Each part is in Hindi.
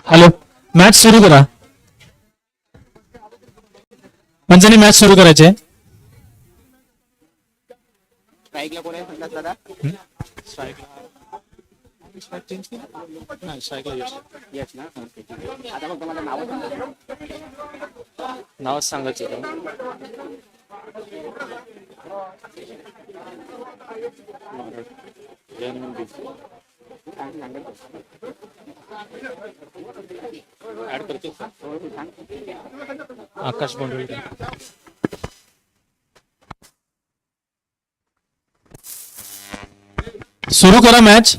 हॅलो, मॅच सुरू करा. पंचांनी मॅच सुरू करायचे. स्ट्राईकला कोण आहे संघात दादा? येस ना. ओके, ठीक आहे. आता मग तुम्हाला नाव सांगायचं. ऍड करतो. आकाश बोंडवळे. सुरू करा मॅच.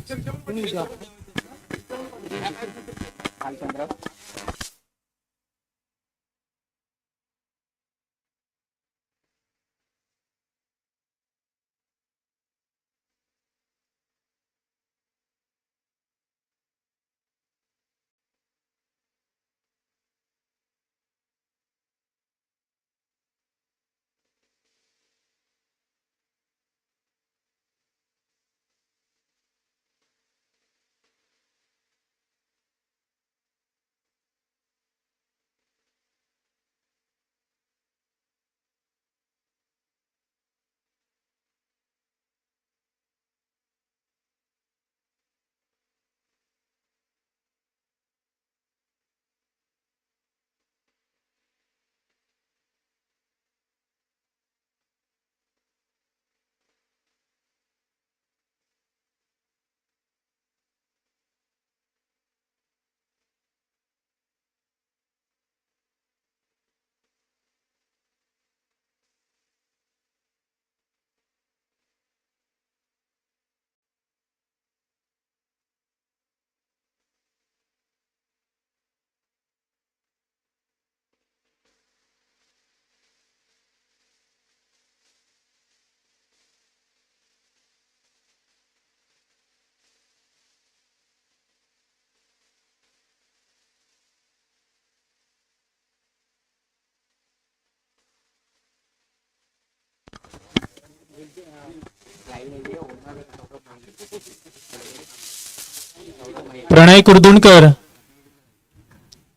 प्रणय कुर्दुणकर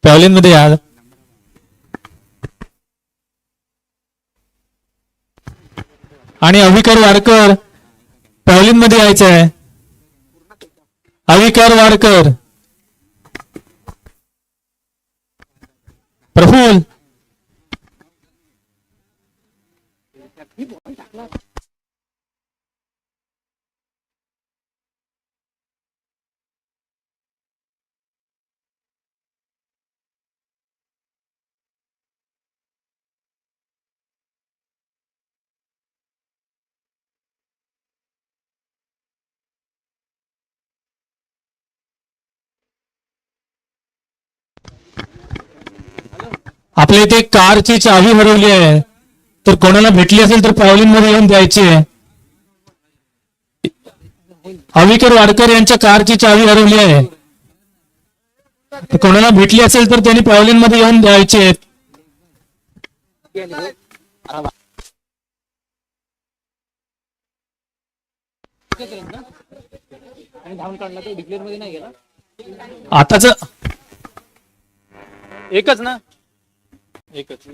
पॅव्हलिन मध्ये या. आणि अविकर वाडकर पॅव्हलिन मध्ये यायचं आहे. अविकर वाडकर. प्रफुल. आपल्या इथे कारची चावी हरवली आहे, तर कोणाला भेटली असेल तर पॅव्हलिन मध्ये येऊन द्यायची आहे. अविकर वाडकर यांच्या कारची चावी हरवली आहे, कोणाला भेटली असेल तर त्यांनी पॅव्हलिन मध्ये येऊन द्यायची आहे. आताच एकच ना. एकच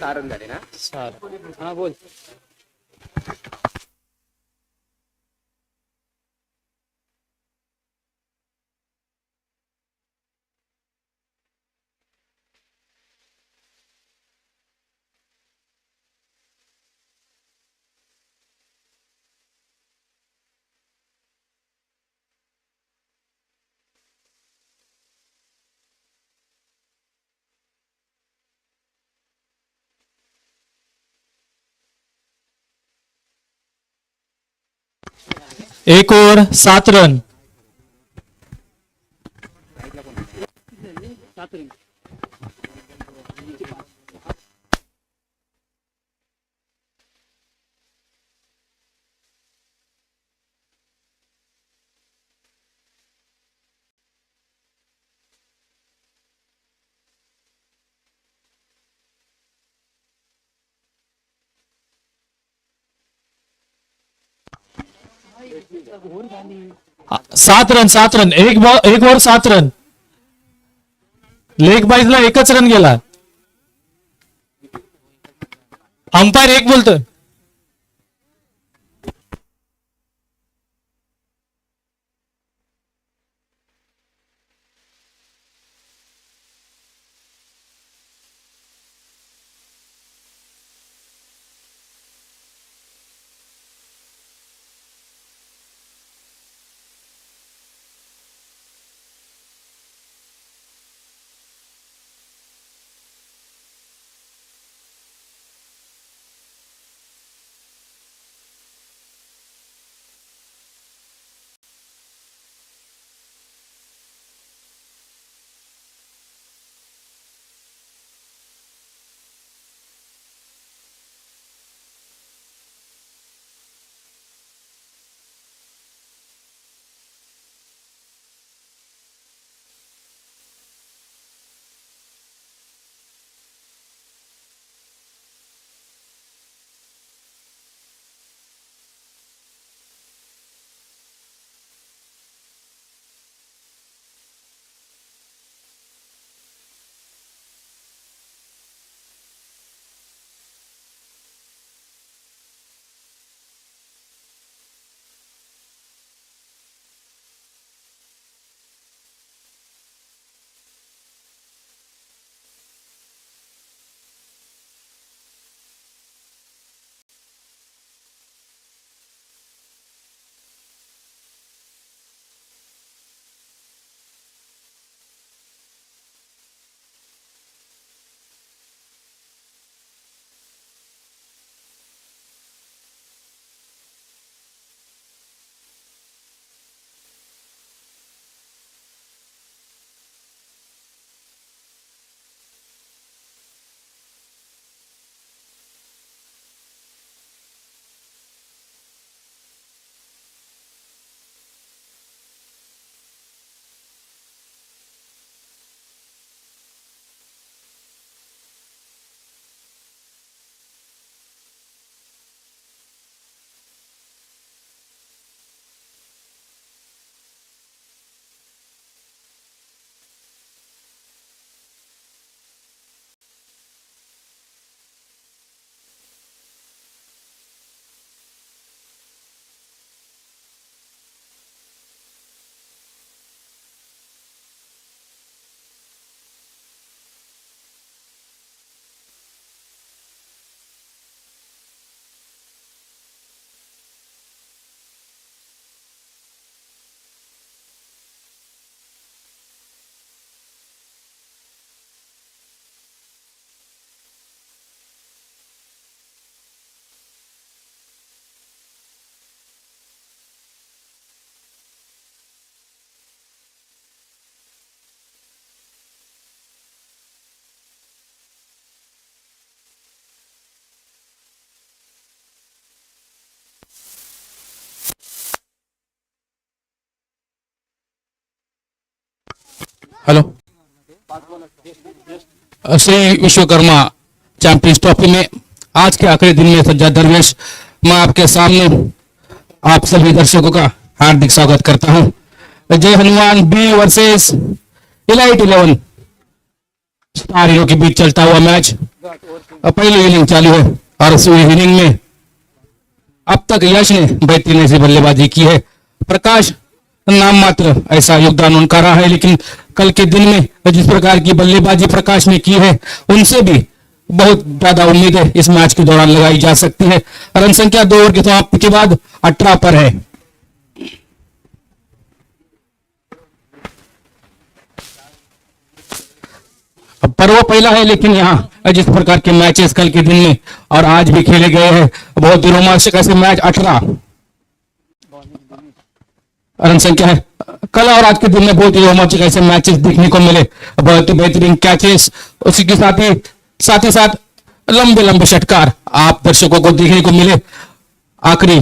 कारण झाले ना. हा बोल. एक ओव्हर 7 रन. 7 रन एक ओव्हर 7 रन. लेग बाईजला एकच रन गेला. अंपायर एक बोलतोय. Hello. Shri Vishwakarma champions trophy में आज के आखिरी दिन में सज्जाद दरवेश मैं आपके सामने आप सभी दर्शकों का हार्दिक स्वागत करता हूं. Jai Hanuman B versus Elite 11 star hero के बीच चलता हुआ मैच. पहली इनिंग चालू है और इस इनिंग में अब तक यश ने बेहतरीन ऐसी बल्लेबाजी की है. प्रकाश नाम मात्र ऐसा योगदान उनका रहा है, लेकिन कल के दिन में जिस प्रकार की बल्लेबाजी प्रकाश ने की है उनसे भी बहुत ज्यादा उम्मीद है इस मैच के दौरान लगाई जा सकती है. रन संख्या 2 ओवर के समाप्ति के बाद 18 पर है. अब पर्व पहला है, लेकिन यहाँ जिस प्रकार के मैचेस कल के दिन में और आज भी खेले गए हैं बहुत ही रोमांचक ऐसे मैच. 18 रन संख्या है. कल और आज के दिन में बहुत ही रोमांचक ऐसे मैचेस देखने को मिले, बहुत ही बेहतरीन कैचेस, उसी के साथ ही साथ लंबे लंबे षटकार आप दर्शकों को देखने को मिले. आखिरी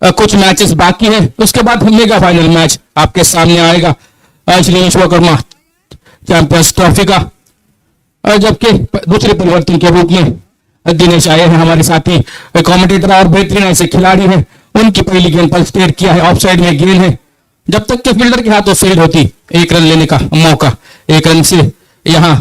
कुछ मैचेस बाकी है, उसके बाद मेगा फाइनल मैच आपके सामने आएगा श्री विश्वकर्मा चैंपियंस ट्रॉफी का. जबकि दूसरे परिवर्तन के रूप में दिनेश आए हैं हमारे साथी कमेंटेटर और बेहतरीन ऐसे खिलाड़ी हैं. उनकी पहली गेंद पर स्टेट किया है, ऑफ साइड में गेंद है जब तक के फील्डर के हाथों फील्ड होती, एक रन लेने का मौका, एक रन से यहां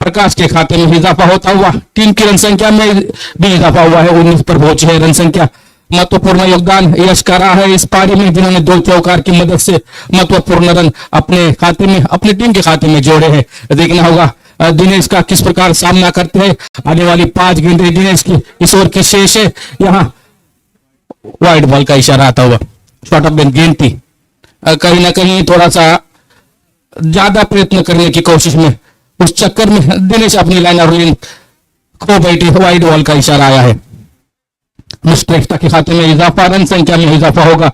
प्रकाश के खाते में इजाफा होता हुआ टीम की रन संख्या में भी इजाफा हुआ है। 19 पर पहुंची है रन संख्या। महत्वपूर्ण योगदान यश कर रहा है इस पारी में, जिन्होंने 2 चौकार की मदद से महत्वपूर्ण रन अपने खाते में, अपनी टीम के खाते में जोड़े हैं। देखना होगा दिनेश का किस प्रकार सामना करते हैं। आने वाली 5 गेंदें दिनेश की इस ओवर की शेष है। यहां वाइड बॉल का इशारा आता हुआ, शॉर्ट ऑफ गेंद थी। कहीं ना कहीं थोड़ा सा ज्यादा प्रयत्न करने की कोशिश में, उस चक्कर में दिनेश अपनी लाइन और रेंज खो बैठी। वाइड बॉल का इशारा आया है। मुश्ताक के खाते में इजाफा, रन संख्या में इजाफा होगा।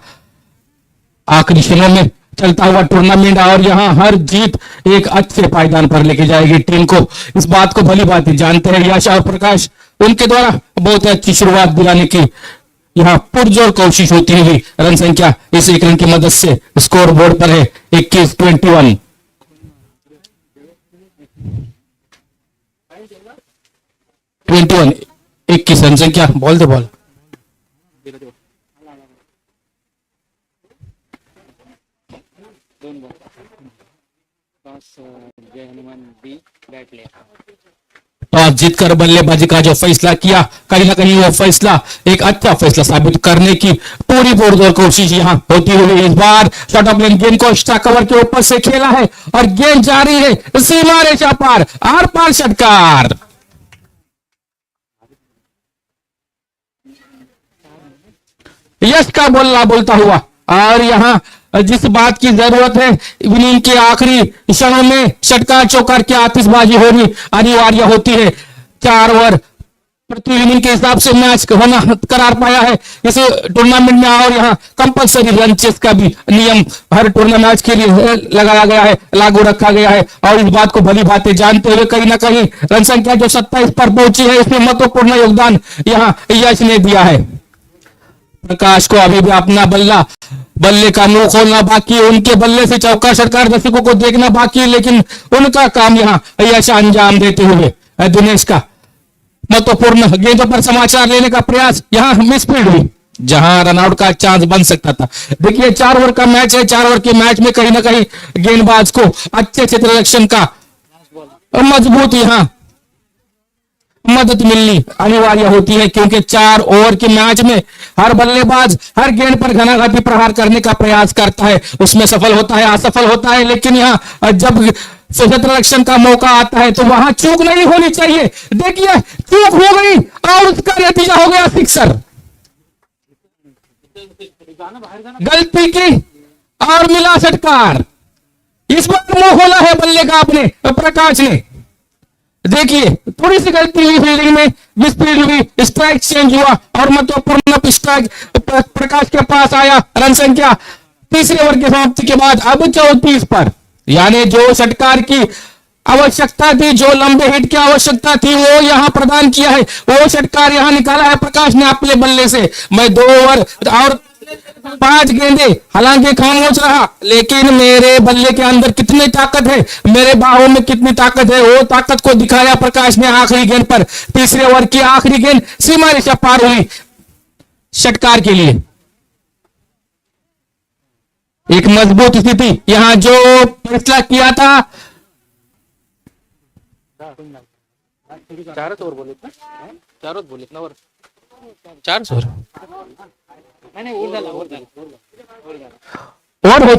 आखिरी क्षणों में चलता हुआ टूर्नामेंट और यहां हर जीत एक अच्छे पायदान पर लेके जाएगी टीम को। इस बात को भली बात जानते हैं यश और प्रकाश। उनके द्वारा बहुत अच्छी शुरुआत दिलाने की यहां पुरजोर कोशिश होती हुई रन संख्या इस एक रन की मदद से स्कोर बोर्ड पर है 21-21। 21 रन संख्या। बॉल दे बॉल। जय हनुमान बी बैट ले। टॉस जीतकर बल्लेबाजी का जो फैसला किया, कहीं ना कहीं वो फैसला एक अच्छा फैसला साबित करने की पूरी पुरजोर कोशिश यहां होती हुई इस बार शॉर्ट ऑफ गेंद को एक्स्ट्रा कवर के ऊपर से खेला है और गेंद जारी है सीमा रेखा पार, आर पार षटकार। यश का बोलना बोलता हुआ और यहां जिस बात की जरूरत है, इनिंग के आखिरी क्षणों में षटकार चौकार की आतिशबाजी होनी अनिवार्य होती है। 4 ओवर प्रति इनिंग के हिसाब से मैच होना करार पाया है इस टूर्नामेंट में और यहाँ कंपलसरी रन चेस का भी नियम हर टूर्नामेंट मैच के लिए लगाया गया है, लागू रखा गया है। और इस बात को भली भांति जानते हुए कहीं ना कहीं रन संख्या जो 27 पर पहुंची है, इसमें महत्वपूर्ण योगदान यहाँ यश ने दिया है। प्रकाश को अभी भी अपना बल्ले का मुंह खोलना बाकी है, उनके बल्ले से चौका षटकार दर्शकों को देखना बाकी है, लेकिन उनका काम यहाँ यश अंजाम देते हुए दिनेश का महत्वपूर्ण गेंदों पर समाचार लेने का प्रयास यहां मिसफील्ड हुई, जहां रनआउट का चांस बन सकता था। देखिए 4 ओवर का मैच है, 4 ओवर के मैच में कहीं ना कहीं गेंदबाज को अच्छे क्षेत्ररक्षण का मजबूत यहां मदद मिलनी अनिवार्य होती है, क्योंकि 4 ओवर के मैच में हर बल्लेबाज हर गेंद पर घनाघाती प्रहार करने का प्रयास करता है, उसमें सफल होता है असफल होता है, लेकिन यहाँ जब क्षेत्ररक्षण का मौका आता है तो वहां चूक नहीं होनी चाहिए। देखिए चूक हो गई और उसका नतीजा हो गया सिक्सर। गलती की और मिला षटकार। इस बार मुंह खोला है बल्ले का अपने प्रकाश ने। देखिए थोड़ी सी गलती हुई फील्डिंग में, मिसफील्ड हुई, स्ट्राइक चेंज हुआ और महत्वपूर्ण स्ट्राइक प्रकाश के पास आया। रन संख्या तीसरे ओवर की समाप्ति के बाद अब 34 पर, यानी जो षटकार की आवश्यकता थी, जो लंबे हिट की आवश्यकता थी, वो यहां प्रदान किया है। वो षटकार यहां निकाला है प्रकाश ने अपने बल्ले से। मैं 2 ओवर और 5 गेंदे, हालांकि खामोश रहा, लेकिन मेरे बल्ले के अंदर कितनी ताकत है, मेरे बाहों में कितनी ताकत है, वो ताकत को दिखाया प्रकाश ने आखिरी गेंद पर। तीसरे ओवर की आखिरी गेंद सीमा रेखा पार हुई षटकार के लिए। एक मजबूत स्थिति यहां जो फैसला किया था। 4 ओवर बोले ना, 4 ओवर बोले ना, और 4 ओवर नहीं और हो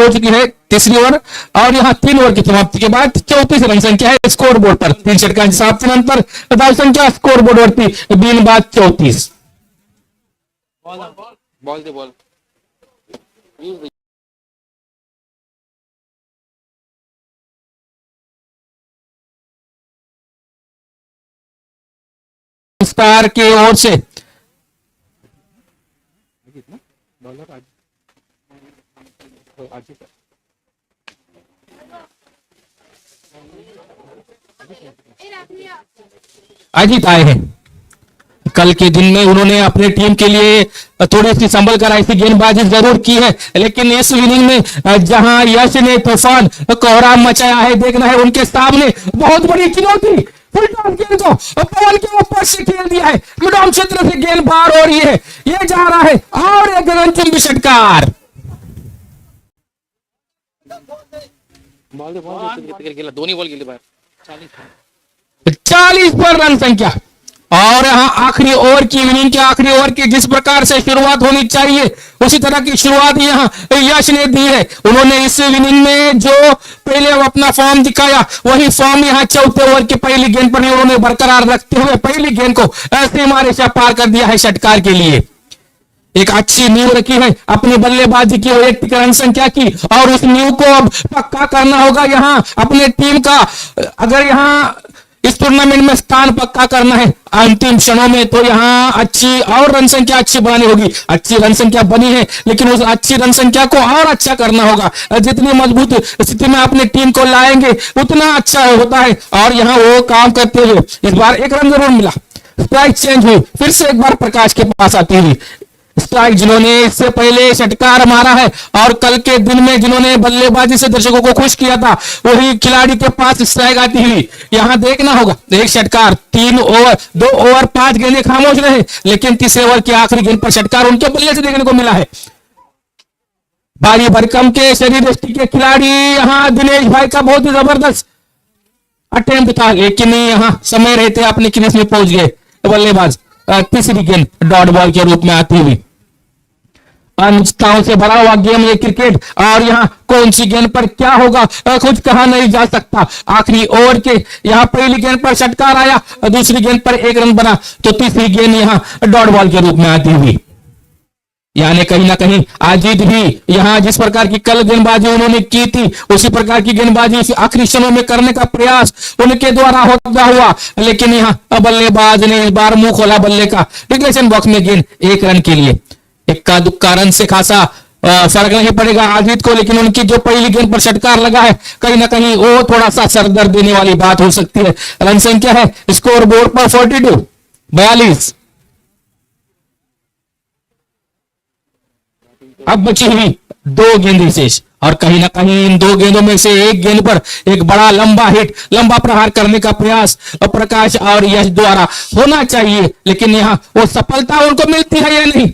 चुकी है तीसरी ओवर और यहाँ 3 ओवर की समाप्ति के बाद 34 रन संख्या है स्कोर बोर्ड पर। 3 षटकार के साथ 3 रन पर दाव संख्या स्कोर बोर्ड वरती बीन बाद 34। बॉल दे बॉल। स्टार की ओर से अजीत आए हैं। कल के दिन में उन्होंने अपने टीम के लिए थोड़ी सी संभल कर ऐसी गेंदबाजी जरूर की है, लेकिन इस इनिंग में जहां यश ने तूफान कोहराम मचाया है, देखना है उनके सामने बहुत बड़ी चुनौती फुल टॉस गेंद को पवन के ऊपर से खेल दिया है, मिड ऑन क्षेत्र से गेंद बाहर हो रही है, ये जा रहा है और एक अंतिम षटकार। बॉल गेला, दोन्ही बॉल गेले बाहेर. 40 पर रन संख्या। और यहाँ आखिरी ओवर की इनिंग के आखिरी ओवर की जिस प्रकार से शुरुआत होनी चाहिए उसी तरह की शुरुआत यहाँ यश ने दी है। उन्होंने इस इनिंग में जो पहले अपना फॉर्म दिखाया वही फॉर्म यहाँ चौथे ओवर की पहली गेंद पर उन्होंने बरकरार रखते हुए पहली गेंद को ऐसे मारे से पार कर दिया है षटकार के लिए। एक अच्छी नींव रखी है अपनी बल्लेबाजी की वैयक्तिक रन संख्या की और उस नींव को अब पक्का करना होगा यहाँ अपने टीम का। अगर यहाँ इस टूर्नामेंट में स्थान पक्का करना है अंतिम क्षणों में तो यहाँ अच्छी और रन संख्या अच्छी बनानी होगी। अच्छी रन संख्या बनी है लेकिन उस अच्छी रन संख्या को और अच्छा करना होगा। जितनी मजबूत स्थिति में अपने टीम को लाएंगे उतना अच्छा होता है और यहाँ वो काम करते हुए इस बार एक रन जरूर मिला। स्ट्राइक चेंज हुई, फिर से एक बार प्रकाश के पास आती हुई स्ट्राइक जिन्होंने इससे पहले षटकार मारा है और कल के दिन में जिन्होंने बल्लेबाजी से दर्शकों को खुश किया था वही खिलाड़ी के पास स्ट्राइक आती हुई। यहां देखना होगा एक षटकार 3 ओवर 2 ओवर 5 गेंदें खामोश रहे लेकिन तीसरे ओवर की आखिरी गेंद पर षटकार उनके बल्ले से देखने को मिला है। भारी भरकम के शरीर दृष्टि के खिलाड़ी यहां दिनेश भाई का बहुत ही जबरदस्त अटेम्प्ट था लेकिन यहां समय रहते अपने क्रीज में पहुंच गए बल्लेबाज। तीसरी गेंद डॉट बॉल के रूप में आती हुई। अनिश्चितताओं से भरा हुआ गेम ये क्रिकेट और यहाँ कौन सी गेंद पर क्या होगा कुछ कहा नहीं जा सकता। आखिरी ओवर के यहाँ पहली गेंद पर षटकार आया, दूसरी गेंद पर एक रन बना तो तीसरी गेंद यहाँ डॉट बॉल के रूप में आती हुई। यानी कहीं ना कहीं अजीत भी यहाँ जिस प्रकार की कल गेंदबाजी उन्होंने की थी उसी प्रकार की गेंदबाजी आखिरी क्षणों में करने का प्रयास उनके द्वारा होता हुआ लेकिन यहाँ बल्लेबाज ने इस बार मुंह खोला बल्ले का। डिक्लेरेशन बॉक्स में गेंद 1 रन के लिए। इक्का दुक्का रन से खासा फर्क नहीं पड़ेगा अजीत को लेकिन उनकी जो पहली गेंद पर षटकार लगा है कहीं ना कहीं वो थोड़ा सा सरदर्द देने वाली बात हो सकती है। रन संख्या है स्कोर बोर्ड पर 42। अब बची हुई 2 गेंदें शेष और कहीं ना कहीं इन 2 गेंदों में से एक गेंद पर एक बड़ा लंबा हिट लंबा प्रहार करने का प्रयास प्रकाश और यश द्वारा होना चाहिए लेकिन यहाँ वो सफलता उनको मिलती है या नहीं।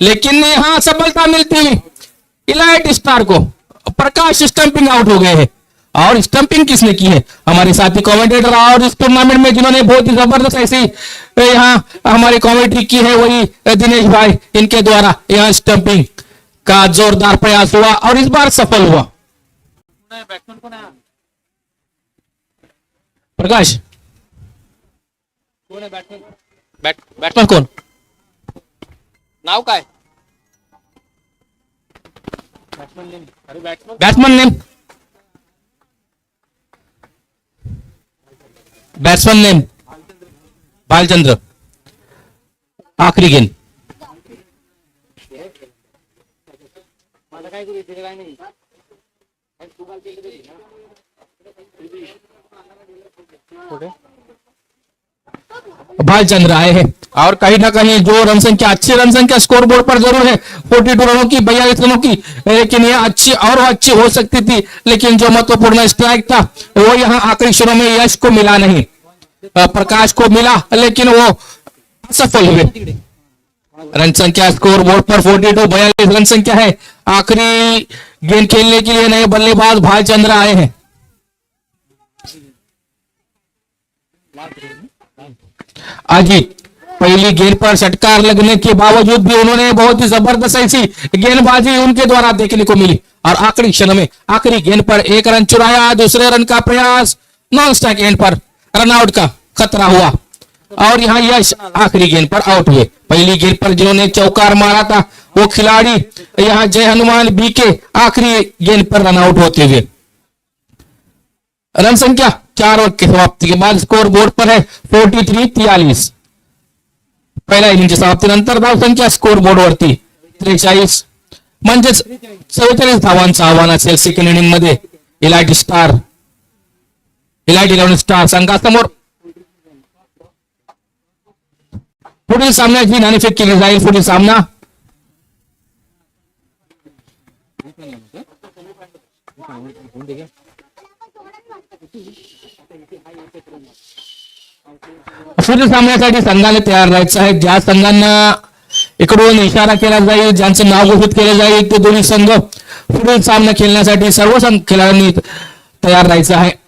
लेकिन यहाँ सफलता मिलती हुई इलाइट स्टार को प्रकाश स्टंपिंग आउट हो गए हैं। और स्टंपिंग किसने की है हमारे साथी कमेंटेटर और इस टूर्नामेंट में जिन्होंने बहुत ही जबरदस्त ऐसी यहाँ हमारी कमेंट्री की है वही दिनेश भाई। इनके द्वारा यहाँ स्टंपिंग का जोरदार प्रयास हुआ और इस बार सफल हुआ। बॅट्समन कोण आहे? प्रकाश कोण आहे बॅट्समन? बॅट्समन कौन? नाव काय? Batsman name. अरे बॅट्समन बैट्समैन नेम बालचंद्र। आखिरी गेंद मला काय करू इथे काय नाही. तू काल केली तरी ना. कुठे? भालचंद्र आए हैं और कहीं ना कहीं जो रन संख्या अच्छी रन संख्या स्कोर बोर्ड पर जरूर है 42 रनों की 42 रनों की लेकिन यह अच्छी और अच्छी हो सकती थी लेकिन जो महत्वपूर्ण स्ट्राइक था वो यहाँ आखिरी क्षणों में यश को मिला नहीं। प्रकाश को मिला लेकिन वो असफल हुए। रन संख्या स्कोर बोर्ड पर 42 42 रन संख्या है। आखिरी गेंद खेलने के लिए नए बल्लेबाज भालचंद्र आए हैं। अजीत पहली गेंद पर षटकार लगने के बावजूद भी उन्होंने बहुत ही जबरदस्त ऐसी गेंदबाजी उनके द्वारा देखने को मिली और आखिरी क्षण में आखिरी गेंद पर 1 रन चुराया। दूसरे रन का प्रयास नॉन स्ट्राइक एंड पर रनआउट का खतरा हुआ और यहाँ यश आखिरी गेंद पर आउट हुए। पहली गेंद पर जिन्होंने चौकार मारा था वो खिलाड़ी यहाँ जय हनुमान बी के आखिरी गेंद पर रनआउट होते हुए। रन संख्या 4 ओवर की समाप्ति के बाद स्कोर बोर्ड पर है 43-43। पहिल्या इनिंगच्या समाप्तीनंतर धाव संख्या स्कोर बोर्डवरती 43 म्हणजेच 44 धावांचं आव्हान असेल सेकंड इनिंग मध्ये इलाइट 11 स्टार संघासमोर। पुढील सामन्याची नाणेफेक केली जाईल। पुढील सामना पुढील सामन्यासाठी संघाने तयार राहायचं आहे. ज्या संघांना इकडून इशारा केला जाईल, ज्यांचं नाव घोषित केलं जाईल, ते दोन्ही संघ पुढील सामना खेळण्यासाठी सर्व खेळाडूंनी तयार राहायचं आहे.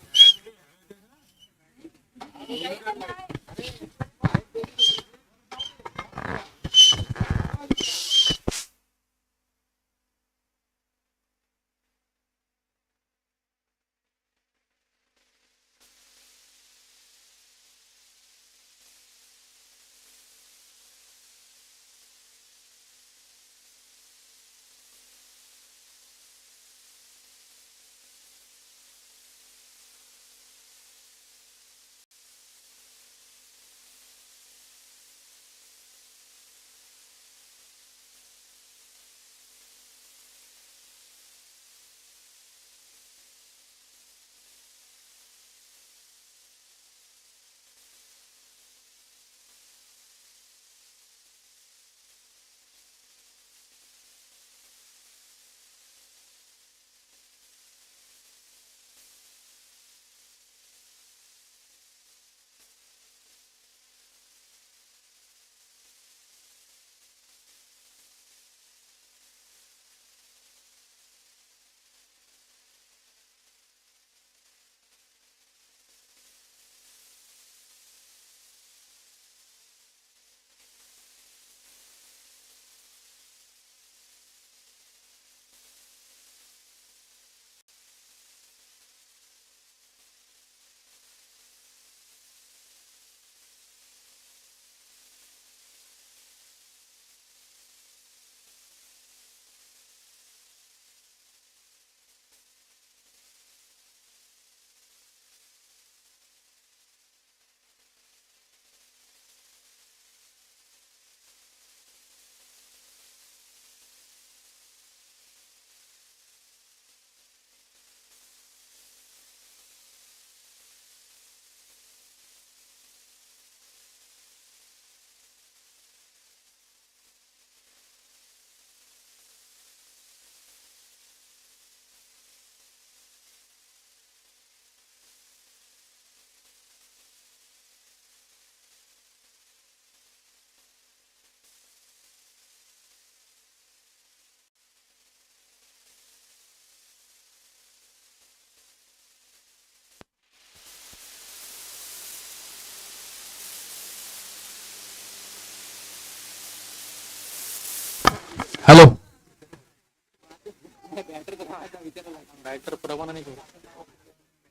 हॅलो,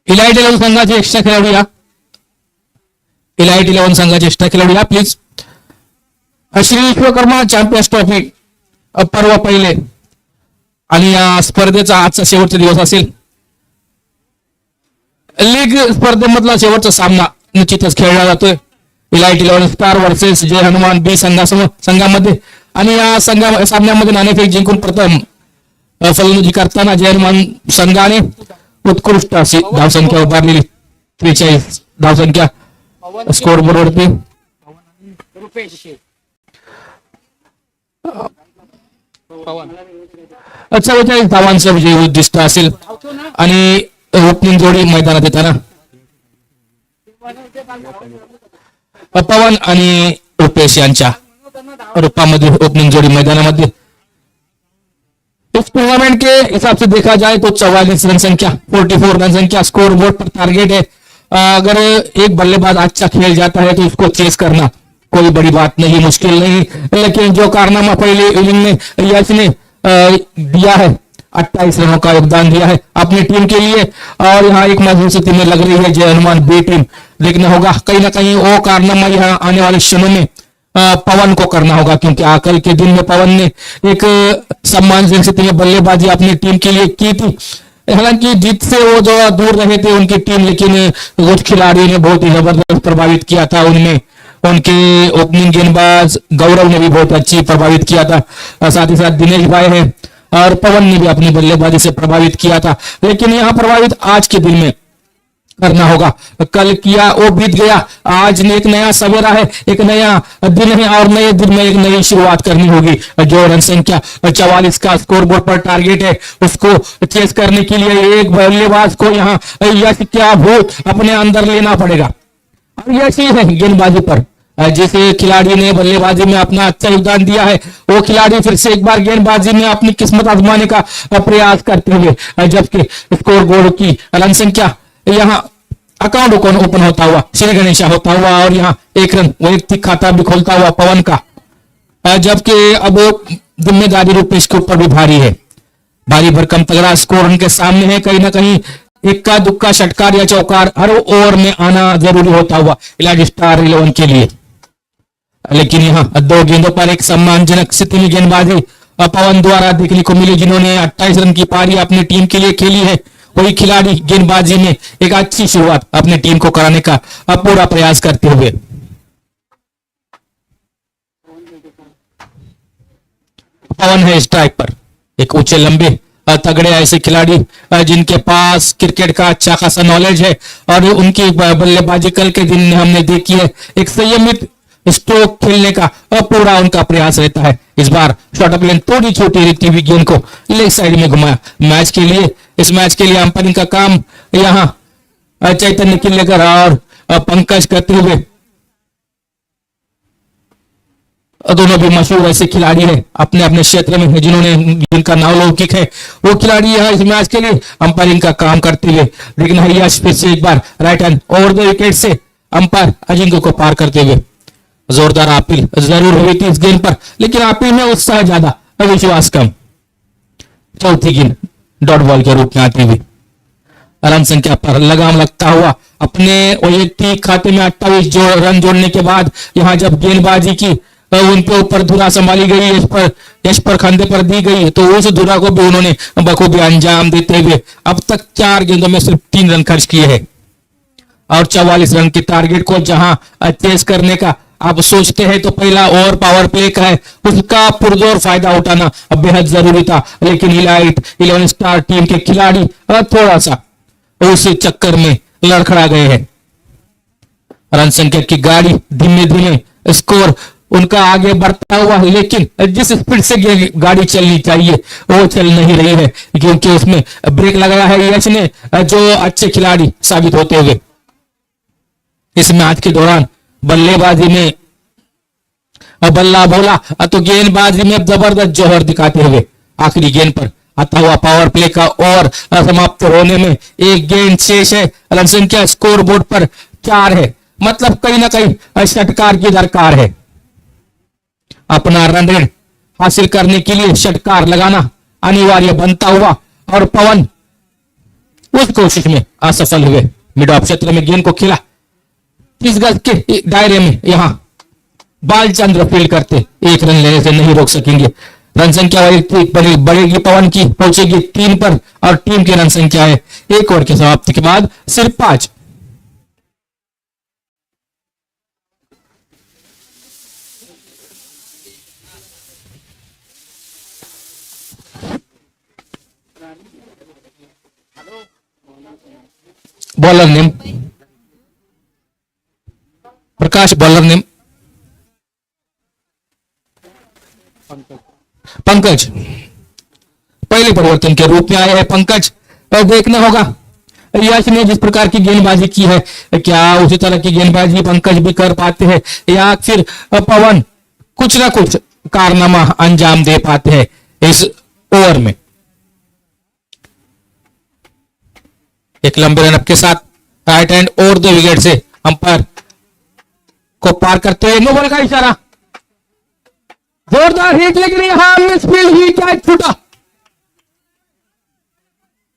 इलाइट 11 संघाचे एक्स्ट्रा खेळाडू या. इलाइट 11 संघाचे एक्स्ट्रा खेळाडू या please. Shri Vishwakarma champions trophy पर्व पहिले आणि या स्पर्धेचा आजचा शेवटचा दिवस असेल. लीग स्पर्धेमधला शेवटचा सामना निश्चितच खेळला जातोय. इलाइट 11 स्टार वर्सेस जय हनुमान बी संघामध्ये आणि या सामन्यामध्ये नाणेफेक जिंकून प्रथम फलंदाजी करताना जय हनुमान संघाने उत्कृष्ट अशी धावसंख्या उभारलेली 43 धावसंख्या स्कोर बोर्डवरती. रुपेश शेख 44 धावांचं विजयी उद्दिष्ट असेल आणि ओपनिंग जोडी मैदानात येताना पवन आणि रुपेश यांच्या रूपामध्ये ओपनिंग जोड़ी मैदानामध्ये. इस टूर्नामेंट के हिसाब से देखा जाए तो 44 रन संख्या 44 रन संख्या स्कोर बोर्ड पर टारगेट है. अगर एक बल्लेबाज अच्छा खेल जाता है तो उसको चेस करना कोई बड़ी बात नहीं, मुश्किल नहीं. लेकिन जो कारनामा पहले इनिंग में यश ने दिया है, 28 रनों का योगदान दिया है अपनी टीम के लिए और यहाँ एक मजबूत स्थिति में लग रही है जय हनुमान बी टीम. देखना होगा कहीं ना कहीं वो कारनामा यहाँ आने वाले क्षणों में पवन को करना होगा क्योंकि कल के दिन में पवन ने एक सम्मानजनक स्थिति में बल्लेबाजी अपनी टीम के लिए की थी. हालांकि जीत से वो जो दूर रहे थे उनकी टीम, लेकिन कुछ खिलाड़ियों ने बहुत ही जबरदस्त प्रभावित किया था उनमें. उनके ओपनिंग गेंदबाज गौरव ने भी बहुत अच्छी प्रभावित किया था, साथ ही साथ दिनेश भाई है और पवन ने भी अपनी बल्लेबाजी से प्रभावित किया था. लेकिन यहाँ प्रभावित आज के दिन में करना होगा. कल किया वो बीत गया, आज ने एक नया सवेरा है, एक नया दिन है और नए दिन में एक नई शुरुआत करनी होगी. जो रन संख्या 44 का स्कोर बोर्ड पर टारगेट है उसको चेस करने के लिए एक बल्लेबाज को यहाँ यश क्या भूत अपने अंदर लेना पड़ेगा. और ऐसी है गेंदबाजी पर जिस खिलाड़ी ने बल्लेबाजी में अपना अच्छा योगदान दिया है वो खिलाड़ी फिर से एक बार गेंदबाजी में अपनी किस्मत आजमाने का प्रयास करते हुए, जबकि स्कोर बोर्ड की रन संख्या यहाँ अकाउंट ओपन होता हुआ श्री गणेशा होता हुआ और यहाँ एक रन वैयक्तिक खाता भी खोलता हुआ पवन का, जबकि अब जिम्मेदारी रूपेश के ऊपर भी भारी है। भारी भरकम तगड़ा स्कोर उनके सामने है। कहीं ना कहीं इक्का दुक्का षटकार या चौकार हर ओवर में आना जरूरी होता हुआ इलाज स्टार 11 के लिए, लेकिन यहाँ 2 गेंदों पर एक सम्मानजनक स्थिति में गेंदबाजी पवन द्वारा देखने को मिली, जिन्होंने 28 रन की पारी अपनी टीम के लिए खेली है। वही खिलाड़ी गेंदबाजी में एक अच्छी शुरुआत अपनी टीम को कराने का पूरा प्रयास करते हुए। पवन है स्ट्राइक पर, एक ऊंचे लंबे तगड़े ऐसे खिलाड़ी जिनके पास क्रिकेट का अच्छा खासा नॉलेज है और उनकी बल्लेबाजी कल के दिन हमने देखी है। एक संयमित स्ट्रोक खेलने का पूरा उनका प्रयास रहता है। इस बार शॉर्ट ऑफ लेन थोड़ी छोटी रहती हुई गेंद को लेग साइड में घुमाया। इस मैच के लिए अंपायरिंग का काम यहाँ चैतन्य किल्लेकर और पंकज करते हुए, दोनों भी मशहूर ऐसे खिलाड़ी हैं अपने अपने क्षेत्र में, जिन्होंने जिनका नाम लौकिक है। वो खिलाड़ी यहाँ इस मैच के लिए अंपायरिंग का काम करते हुए, लेकिन हरियाश फिर से एक बार right hand over the wicket से अंपायर अजिंक्य को पार करते हुए। जोरदार अपील जरूर हुई थी इस गेंद पर, लेकिन अपील में उत्साह ज्यादा विश्वास कम। चौथी गेंद डॉट बॉल के रूप में आती हुई रन संख्या पर लगाम लगता हुआ अपने वैयक्तिक खाते में 28 रन जोड़ने के बाद यहाँ जब गेंदबाजी की उनके ऊपर धुरा संभाली गई, यश पर खंडे पर दी गई, तो उस धुरा को भी उन्होंने बखूबी अंजाम देते हुए अब तक 4 गेंदों में सिर्फ 3 रन खर्च किए हैं और 44 रन के टारगेट को जहां चेस करने का आप सोचते हैं तो पहला ओवर पावर प्ले का है, उसका पुरजोर फायदा उठाना बेहद जरूरी था। लेकिन इलाइट 11 स्टार टीम के खिलाड़ी थोड़ा सा उस चक्कर में लड़खड़ा गए हैं। रन संख्या की गाड़ी धीमे धीमे स्कोर उनका आगे बढ़ता हुआ, लेकिन जिस स्पीड से गाड़ी चलनी चाहिए वो चल नहीं रही है, क्योंकि उसमें ब्रेक लगाया है यश ने, जो अच्छे खिलाड़ी साबित होते हुए इस मैच के दौरान बल्लेबाजी में बल्ला बोला तो गेंदबाजी में जबरदस्त जौहर दिखाते हुए आखिरी गेंद पर आता हुआ पावर प्ले का ओवर समाप्त होने में 1 गेंद शेष है। रन संख्या स्कोर बोर्ड पर 4 है, मतलब कहीं ना कहीं षटकार की दरकार है। अपना रन रेट हासिल करने के लिए षटकार लगाना अनिवार्य बनता हुआ और पवन उस कोशिश में असफल हुए। मिड ऑफ क्षेत्र में गेंद को खिला 30 गज के दायरे में यहां बालचंद्र फील्ड करते 1 रन लेने से नहीं रोक सकेंगे। रन संख्या बढ़ेगी पवन की, पहुंचेगी 3 पर और टीम की रन संख्या है 1 ओवर की समाप्ति के बाद सिर्फ 5। बॉलर नेम प्रकाश, बॉलर नेम पंकज। पहले परिवर्तन के रूप में आए हैं पंकज। देखना होगा यश ने जिस प्रकार की गेंदबाजी की है, क्या उसी तरह की गेंदबाजी पंकज भी कर पाते हैं या फिर पवन कुछ ना कुछ कारनामा अंजाम दे पाते हैं इस ओवर में। एक लंबे रनअप के साथ right hand over the wicket से अंपायर को पार करते हुए नो बॉल का इशारा, जोरदार हिट, लेकिन यहां मिसफील्ड ही कैच छूटा।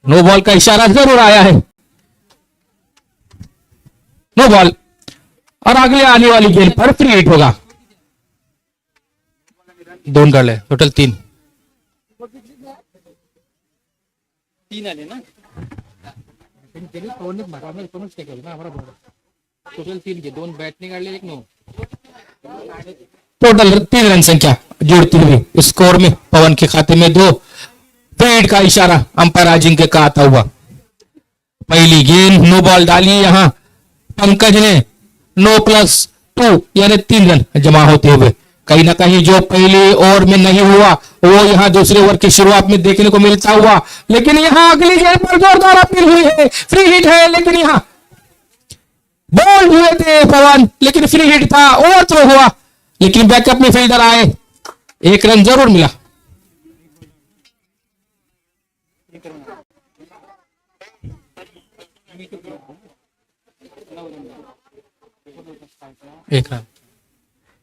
नो बॉल का इशारा जरूर आया है, नो बॉल, और अगले आने वाली गेंद पर फ्री हिट होगा। 2 कर ले, टोटल 3 आले ना, टोटल 3 के 2 बैटिंग काढले 1 नो, टोटल 3 रन संख्या जोड़ती हुई स्कोर में पवन के खाते में 2 हिट का इशारा अंपायर अजिंक्य का आता हुआ। पहली गेंद नो बॉल डाली, यहां पंकज ने नो प्लस 2 यानी 3 रन जमा होते हुए कहीं ना कहीं जो पहले ओवर में नहीं हुआ वो यहां दूसरे ओवर की शुरुआत में देखने को मिलता हुआ। लेकिन यहां अगली गेंद पर जोरदार अपील हुई है, फ्री हिट है, लेकिन यहां बॉल हुए थे पवन, लेकिन फ्री हिट था, ओवर थ्रो हुआ, लेकिन बैकअप में फील्डर आए, एक रन जरूर मिला।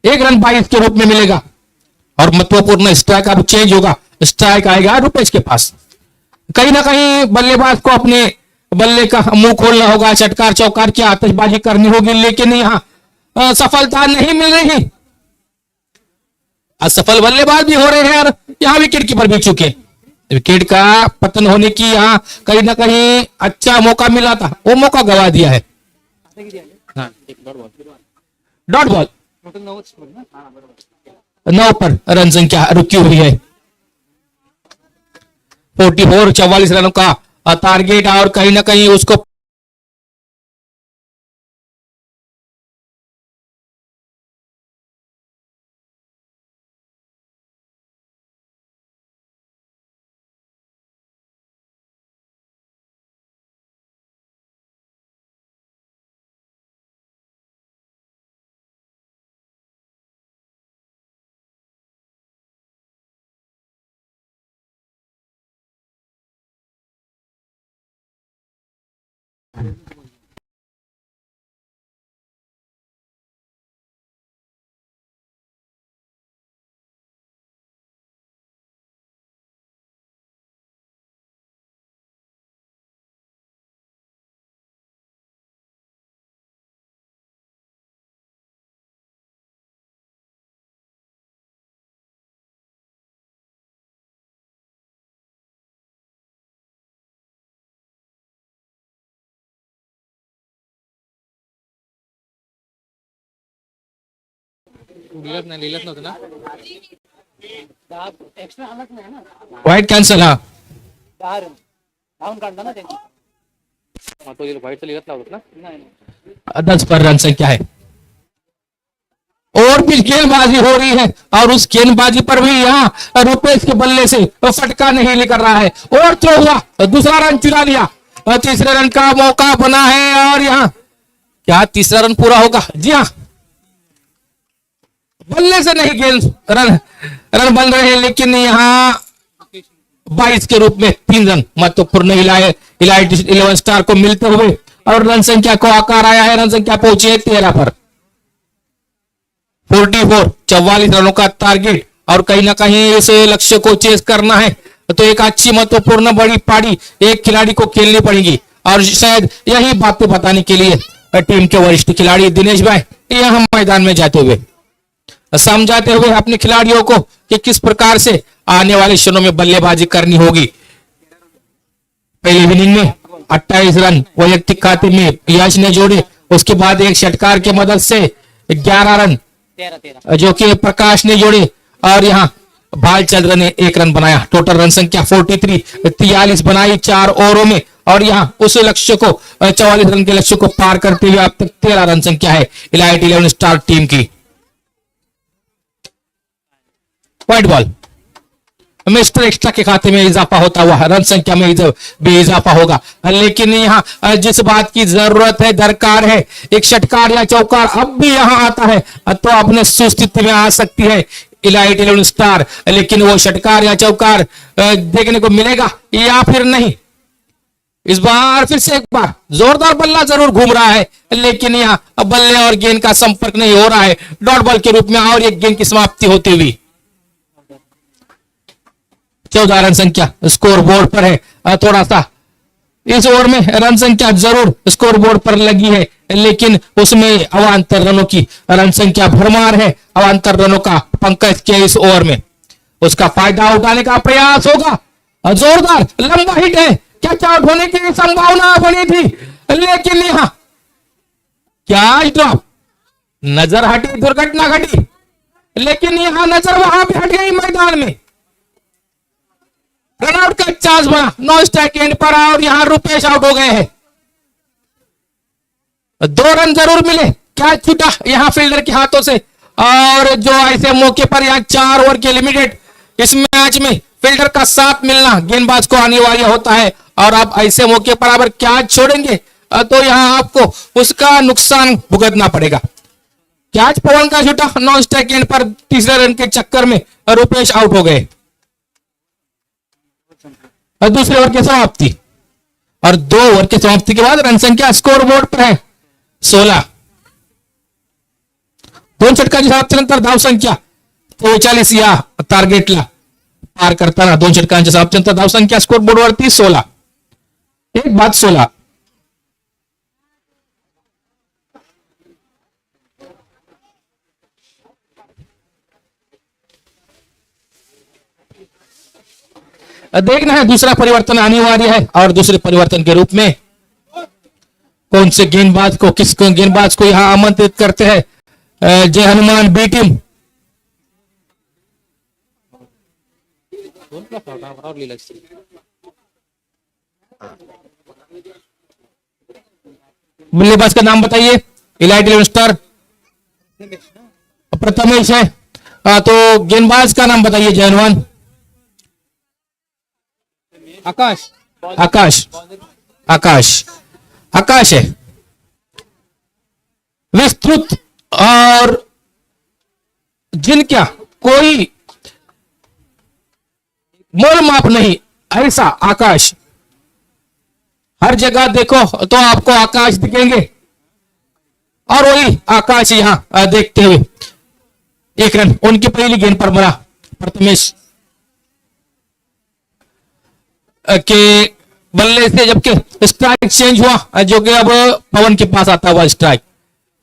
एक रन 22 के रूप में मिलेगा और महत्वपूर्ण स्ट्राइक अब चेंज होगा, स्ट्राइक आएगा रुपेश के पास। कहीं ना कहीं बल्लेबाज को अपने बल्ले का मुंह खोलना होगा, चटकार चौकार की आतिशबाजी करनी होगी, लेकिन यहां सफलता नहीं मिल रही। असफल बल्लेबाज भी हो रहे हैं और यहां विकेट कीपर भी चुके। विकेट का पतन होने की यहां कहीं ना कहीं अच्छा मौका मिला था, वो मौका गवा दिया है। डॉट बॉल, टोटल 9 स्कोर ना? हाँ बरोबर। 9 पर रन संख्या रुकी हुई है। 44 रनों का टारगेट और कहीं ना कहीं उसको लिहिलंच नव्हतं ना? एक्स्ट्रा आलाच नाही ना? Wide cancel. हाँ 10 रन धावून काढला ना त्यांची? तो व्हाईटचं लिहित लावत ना? नाही 10 पर रन संख्या है और भी गेंदबाजी हो रही है और उस गेंदबाजी पर भी यहाँ रुपेश के बल्ले से फटका नहीं निकल रहा है और थ्रो हुआ, दूसरा रन चुरा लिया, तीसरे रन का मौका बना है और यहाँ क्या तीसरा रन पूरा होगा? जी हाँ, बल्ले से नहीं गेंद रन बन रहे हैं, लेकिन यहाँ 22 के रूप में 3 रन महत्वपूर्ण इलाइट 11 स्टार को मिलते हुए और रन संख्या को आकार आया है। रन संख्या पहुंची है 13 पर। 44 रनों का टारगेट और कहीं ना कहीं इस लक्ष्य को चेस करना है तो एक अच्छी महत्वपूर्ण बड़ी पारी एक खिलाड़ी को खेलनी पड़ेगी और शायद यही बातें बताने के लिए टीम के वरिष्ठ खिलाड़ी दिनेश भाई यहाँ मैदान में जाते हुए समझाते हुए अपने खिलाड़ियों को कि किस प्रकार से आने वाले क्षणों में बल्लेबाजी करनी होगी। पहली इनिंग में 28 रन वैयक्तिक खाते में यश ने जोड़े, उसके बाद एक षटकार के मदद से 11 रन 13 जो कि प्रकाश ने जोड़े और यहाँ भालचंद्र ने 1 रन बनाया। टोटल रन संख्या 43 बनाई 4 ओवरों में और यहाँ उस लक्ष्य को 44 रन के लक्ष्य को पार करते हुए अब तक 13 रन संख्या है इलाइट 11 स्टार टीम की। व्हाइट बॉल, मिस्टर एक्स्ट्रा के खाते में इजाफा होता हुआ रन संख्या में भी इजाफा होगा, लेकिन यहाँ जिस बात की जरूरत है दरकार है एक षटकार या चौकार अब भी यहाँ आता है तो अपने सुस्थिति में आ सकती है इलाइट 11 स्टार, लेकिन वो षटकार या चौकार देखने को मिलेगा या फिर नहीं। इस बार फिर से एक बार जोरदार बल्ला जरूर घूम रहा है, लेकिन यहाँ बल्ले और गेंद का संपर्क नहीं हो रहा है। डॉट बॉल के रूप में और एक गेंद की समाप्ति होती हुई 14 रन संख्या स्कोर बोर्ड पर है। थोड़ा सा इस ओवर में रन संख्या जरूर स्कोर बोर्ड पर लगी है, लेकिन उसमें अवांतर रनों की रन संख्या भरमार है। अवांतर रनों का पंकज के इस ओवर में उसका फायदा उठाने का प्रयास होगा। जोरदार लंबा हिट है, कैच आउट होने की संभावना बनी थी, लेकिन यहां कैच ड्रॉप, नजर हटी, दुर्घटना घटी, लेकिन यहां नजर वहां भी हट गई मैदान में। रनआउट का चांस बना 9 स्ट्राइक एंड पर और यहां रुपेश आउट हो गए हैं। 2 रन जरूर मिले, कैच छूटा यहां फील्डर के हाथों से और जो ऐसे मौके पर यहां 4 ओवर के लिमिटेड इस मैच में फील्डर का साथ मिलना गेंदबाज को अनिवार्य होता है और अब ऐसे मौके पर अगर कैच छोड़ेंगे तो यहाँ आपको उसका नुकसान भुगतना पड़ेगा। कैच पवन का छूटा, नॉन स्ट्राइक एंड पर तीसरे रन के चक्कर में रुपेश आउट हो गए। दूसरे ओवर की समाप्ति और 2 ओवर की समाप्ति के बाद रन संख्या स्कोर बोर्ड पर है 16। 2 षटकांच्या समाप्तीनंतर धाव संख्या 44 या टार्गेटला पार करताना 2 षटकांच्या समाप्तीनंतर धाव संख्या स्कोर बोर्ड वरती 16, 1-16। देखना है दूसरा परिवर्तन अनिवार्य है और दूसरे परिवर्तन के रूप में कौन से गेंदबाज को किस गेंदबाज को यहां आमंत्रित करते हैं जय हनुमान बी टीम। बल्लेबाज का नाम बताइए। इलाइट 11 स्टार प्रथमेश है, तो गेंदबाज का नाम बताइए। जय हनुमान। आकाश आकाश आकाश आकाश है। विस्तृत और जिनका कोई मोल माप नहीं ऐसा आकाश, हर जगह देखो तो आपको आकाश दिखेंगे और वही आकाश यहां देखते हुए 1 रन उनकी पहली गेंद पर मरा प्रथमेश के बल्ले से, जबकि स्ट्राइक चेंज हुआ जो कि अब पवन के पास आता हुआ स्ट्राइक।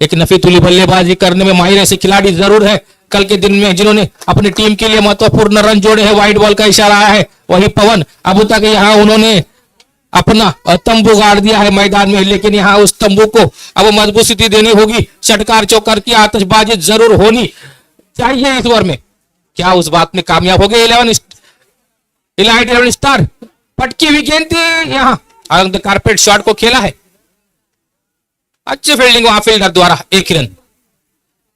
एक नफीतुली बल्लेबाजी करने में माहिर ऐसे खिलाड़ी जरूर है कल के दिन में जिन्होंने अपनी टीम के लिए महत्वपूर्ण रन जोड़े हैं। वाइड बॉल का इशारा आया है, वही पवन। अब तक यहाँ उन्होंने अपना तंबू गाड़ दिया है मैदान में, लेकिन यहाँ उस तंबू को अब मजबूती देनी होगी। षटकार चौकर की आतिशबाजी जरूर होनी चाहिए इस ओवर में। क्या उस बात में कामयाब हो गए 11 स्टार। पटकी हुई गेंद थी यहाँ, अलग द कारपेट शॉट को खेला है। अच्छी फील्डिंग वहां फील्डर द्वारा, 1 रन।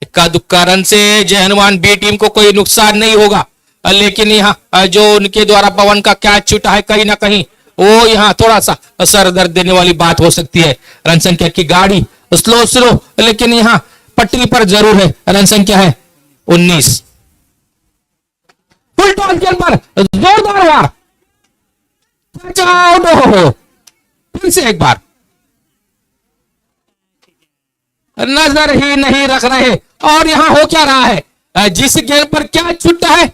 इक्का दुक्का रन से जय हनुमान बी टीम को कोई नुकसान नहीं होगा, लेकिन यहाँ जो उनके द्वारा पवन का कैच छूटा है कहीं ना कहीं वो यहाँ थोड़ा सा सर दर्द देने वाली बात हो सकती है। रन संख्या की गाड़ी स्लो लेकिन यहाँ पटरी पर जरूर है। रन संख्या है 19। फुल टॉस गेंद पर जोरदार वार, फिर से एक बार नजर ही नहीं रख रहे। और यहां हो क्या रहा है, जिस गेंद पर क्या छूटा है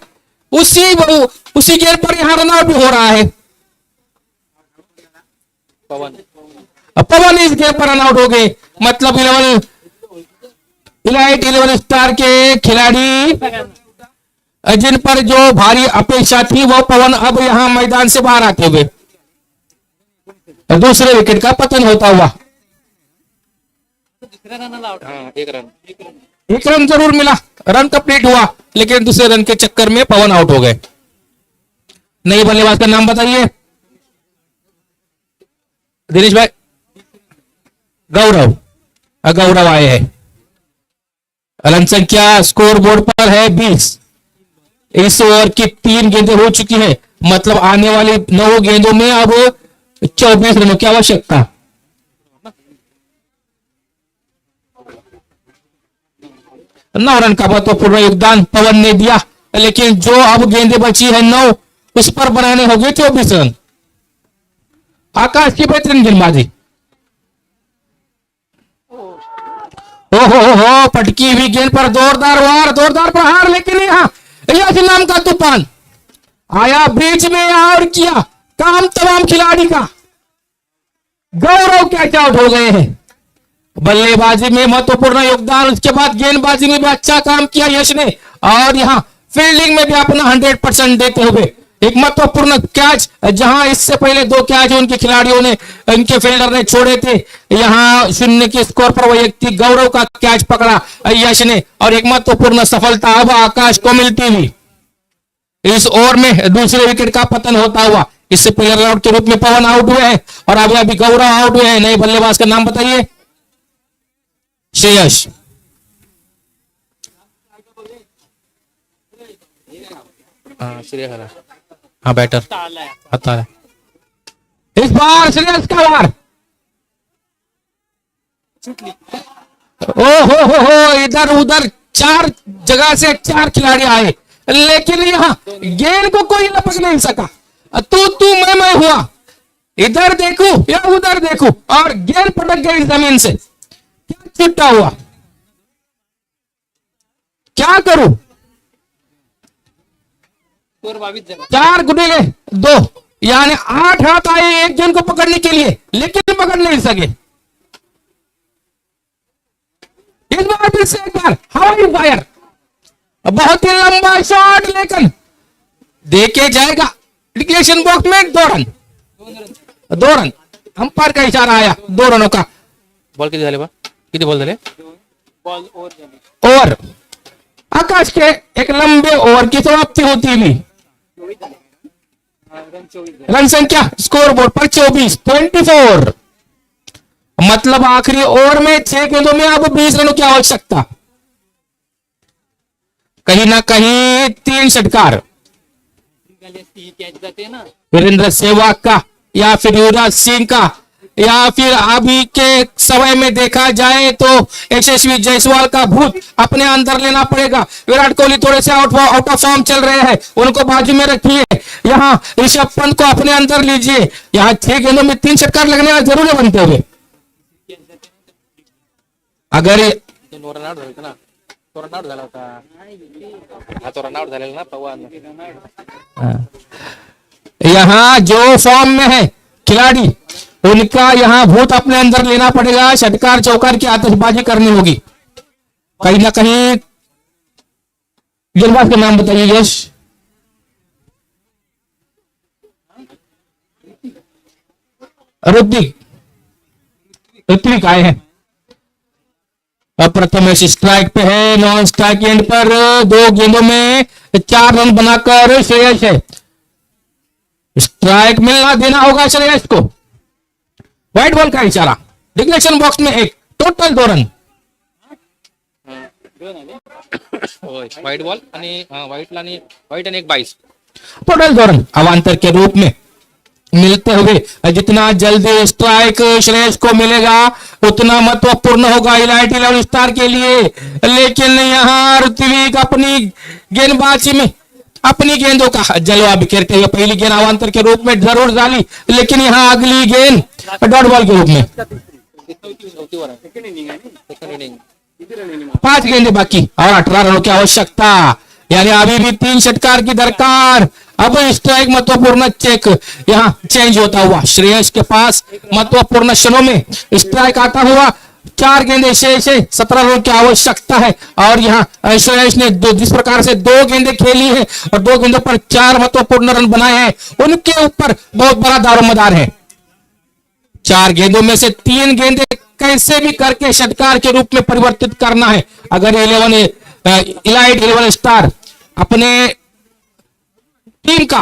उसी गेंद पर यहां रन आउट भी हो रहा है। पवन इस गेंद पर रन आउट हो गए। मतलब 11 स्टार के खिलाड़ी जिन पर जो भारी अपेक्षा थी वो पवन अब यहां मैदान से बाहर आते हुए दूसरे विकेट का पतन होता हुआ। 1 रन जरूर मिला, रन कंप्लीट हुआ, लेकिन दूसरे रन के चक्कर में पवन आउट हो गए। नई बल्लेबाज का नाम बताइए दिनेश भाई। गौरव आए हैं। रन संख्या स्कोर बोर्ड पर है 20। इस ओवर की 3 गेंदें हो चुकी है, मतलब आने वाली 9 गेंदों में अब 24 रनों की आवश्यकता। नौ रन का महत्वपूर्ण योगदान पवन ने दिया, लेकिन जो अब गेंदें बची है 9 उस पर बनाने हो गए 24 रन। आकाश की बेहतरीन गेंदबाजी। हो पटकी हुई गेंद पर जोरदार प्रहार, लेकिन यहाँ यश नाम का तूफान आया बीच में और किया काम तमाम खिलाड़ी का। गौरव कैच आउट हो गए हैं। बल्लेबाजी में महत्वपूर्ण योगदान, उसके बाद गेंदबाजी में भी अच्छा काम किया यश ने, और यहाँ फील्डिंग में भी अपना 100% देते हुए एक महत्वपूर्ण कैच, जहां इससे पहले 2 कैच उनके खिलाड़ियों ने इनके फील्डर ने छोड़े थे। यहां 0 के स्कोर पर वह व्यक्ति गौरव का कैच पकड़ा यश ने, और एक महत्वपूर्ण सफलता अब आकाश को मिलती हुई। इस ओवर में दूसरे विकेट का पतन होता हुआ। इससे पहले रन आउट के रूप में पवन आउट हुए हैं और अभी गौरव आउट हुए हैं। नए बल्लेबाज का नाम बताइए। श्रेयस। हाँ बैटर आता है इस बार श्रेयस का वार। ओ हो इधर उधर 4 जगह से 4 खिलाड़ी आए, लेकिन यहाँ गेंद को कोई लपक नहीं सका। तू मैं हुआ, इधर देखूं या उधर देखूं, और गेंद पटक गई जमीन से। क्या छुट्टा हुआ, क्या करूं? 4 गुने 2, यानी 8 हाथ आए एक गेंद को पकड़ने के लिए, लेकिन पकड़ नहीं सके। इस बार फिर से एक बार हवाई फायर, बहुत ही लंबा शॉट, लेकिन देखे जाएगा डिक्लेरेशन बॉक्स में 2 रन। अंपायर का इशारा आया 2 रनों का। बॉल किती झाले बा? किती बॉल झाले? बॉल ओवर आकाश के एक लंबे ओवर की समाप्ति होती हुई रन संख्या स्कोर बोर्ड पर 24 मतलब आखिरी ओवर में 6 गेंदों में अब 20 रनों की आवश्यकता। कहीं ना कहीं 3 षटकार कैच जाते हैं ना, वीरेंद्र सहवाग का या फिर युवराज सिंह का, या फिर अभी के समय में देखा जाए तो यशस्वी जायसवाल का भूत अपने अंदर लेना पड़ेगा। विराट कोहली थोड़े से आउट ऑफ फॉर्म चल रहे हैं, उनको बाजू में रखिए। यहाँ ऋषभ पंत को अपने अंदर लीजिए। यहाँ 6 गेंदों में 3 षटकार लगने जरूरी बनते हुए, अगर रनआउट झाला ना, तो रनआउट झाला होता हा, तो रनआउट झालेला ना पवन। यहाँ जो फॉर्म में है खिलाड़ी, उनका यहाँ भूत अपने अंदर लेना पड़ेगा। षटकार चौकार की आतिशबाजी करनी होगी। कहीं ना कहीं गेंदबाज का नाम बताइए। यश, ऋत्विक आए हैं। अब प्रथमेश स्ट्राइक पे है, नॉन स्ट्राइक एंड पर 2 गेंदों में 4 रन बनाकर श्रेयस है। स्ट्राइक मिलना देना होगा श्रेयस को। व्हाइट बॉल का इशारा, डिक्लेरेशन बॉक्स में 1, टोटल 2 रन। व्हाइट बॉल आणि व्हाइट आणि 22 टोटल 2 रन अवांतर के रूप में मिलते हुए जितना जल्दी स्ट्राइक श्रेयस को मिलेगा उतना महत्वपूर्ण होगा इलाइट 11 स्टार के लिए। लेकिन यहाँ ऋत्विक अपनी गेंदबाजी में अपनी गेंदों का जलवा बिखेरते हुए पहली गेंद अवांतर के रूप में जरूर डाली, लेकिन यहाँ अगली गेंद डॉट बॉल के रूप में। 5 गेंदें बाकी और 18 रनों की आवश्यकता, यानी अभी भी 3 षटकार की दरकार। अब स्ट्राइक महत्वपूर्ण चेक यहाँ चेंज होता हुआ श्रेयस के पास महत्वपूर्ण क्षणों में स्ट्राइक आता हुआ। 4 गेंदें शेष है, 17 रनों की आवश्यकता है। और यहाँ श्रेयस ने जिस प्रकार से 2 गेंदें खेली है और 2 गेंदों पर 4 महत्वपूर्ण रन बनाए हैं, उनके ऊपर बहुत बड़ा दारोमदार है। 4 गेंदों में से 3 गेंदें कैसे भी करके षटकार के रूप में परिवर्तित करना है। अगर इलाइट 11 स्टार अपने टीम का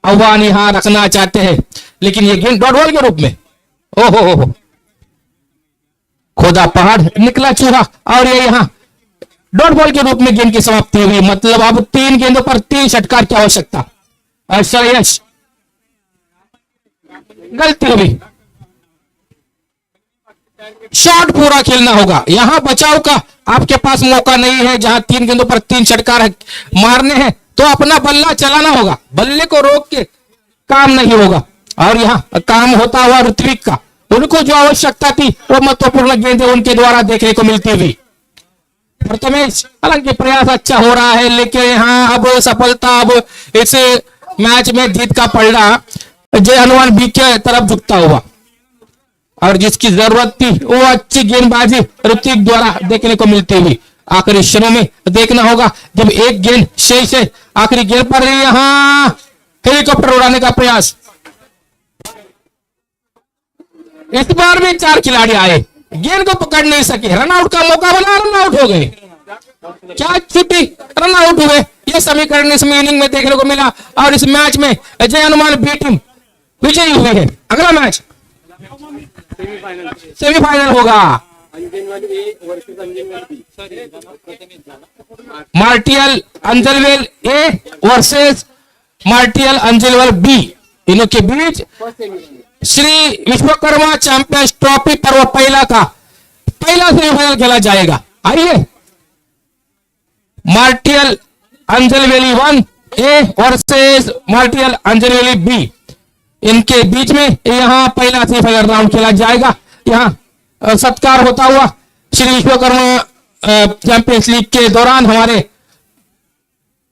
आह्वान यहां रखना चाहते हैं, लेकिन ये गेंद डॉट बॉल के रूप में, ओहो खोदा पहाड़ निकला चूहा, और ये यहां डॉट बॉल के रूप में गेंद की समाप्ति हुई। मतलब अब 3 गेंदों पर 3 षटकार की आवश्यकता। श्रेयस गलती हुई, शॉट पूरा खेलना होगा। यहां बचाव का आपके पास मौका नहीं है। जहां 3 गेंदों पर 3 षटकार मारने हैं तो अपना बल्ला चलाना होगा, बल्ले को रोक के काम नहीं होगा। और यहां काम होता हुआ ऋत्विक का, उनको जो आवश्यकता थी वो महत्वपूर्ण गेंदें उनके द्वारा देखने को मिलती हुई। प्रथमेश हालांकि प्रयास अच्छा हो रहा है, लेकिन यहां अब सफलता, अब इस मैच में जीत का पलड़ा जय हनुमान बी के तरफ झुकता हुआ। और जिसकी जरूरत थी वो अच्छी गेंदबाजी ऋत्विक द्वारा देखने को मिलती हुई। आखिरी क्षणों में देखना होगा, जब 1 गेंद शेष है, आखिरी गेंद पर यहां हेलीकॉप्टर उड़ाने का प्रयास। इस बार भी 4 खिलाड़ी आए, गेंद को पकड़ नहीं सके, रनआउट का मौका बना, रनआउट हो गए। क्या छुट्टी, रनआउट हुए। यह समीकरण इस इनिंग में देखने को मिला और इस मैच में जय हनुमान बी टीम विजयी हुई है। अगला मैच सेमीफाइनल होगा, मार्टियल अंजलवेल ए वर्सेस मार्टियल अंजलवेल बी, इनों के बीच श्री विश्वकर्मा चैंपियंस ट्रॉफी पर्व पहला सेमीफाइनल खेला जाएगा। आइए, मार्टियल अंजलवेली 1A वर्सेस मार्टियल अंजलवेली B, इनके बीच में यहाँ पहला सेमीफाइनल राउंड खेला जाएगा। यहाँ सत्कार होता हुआ श्री विश्वकर्मा चैंपियंस लीग के दौरान हमारे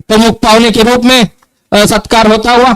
प्रमुख पाहुने के रूप में सत्कार होता हुआ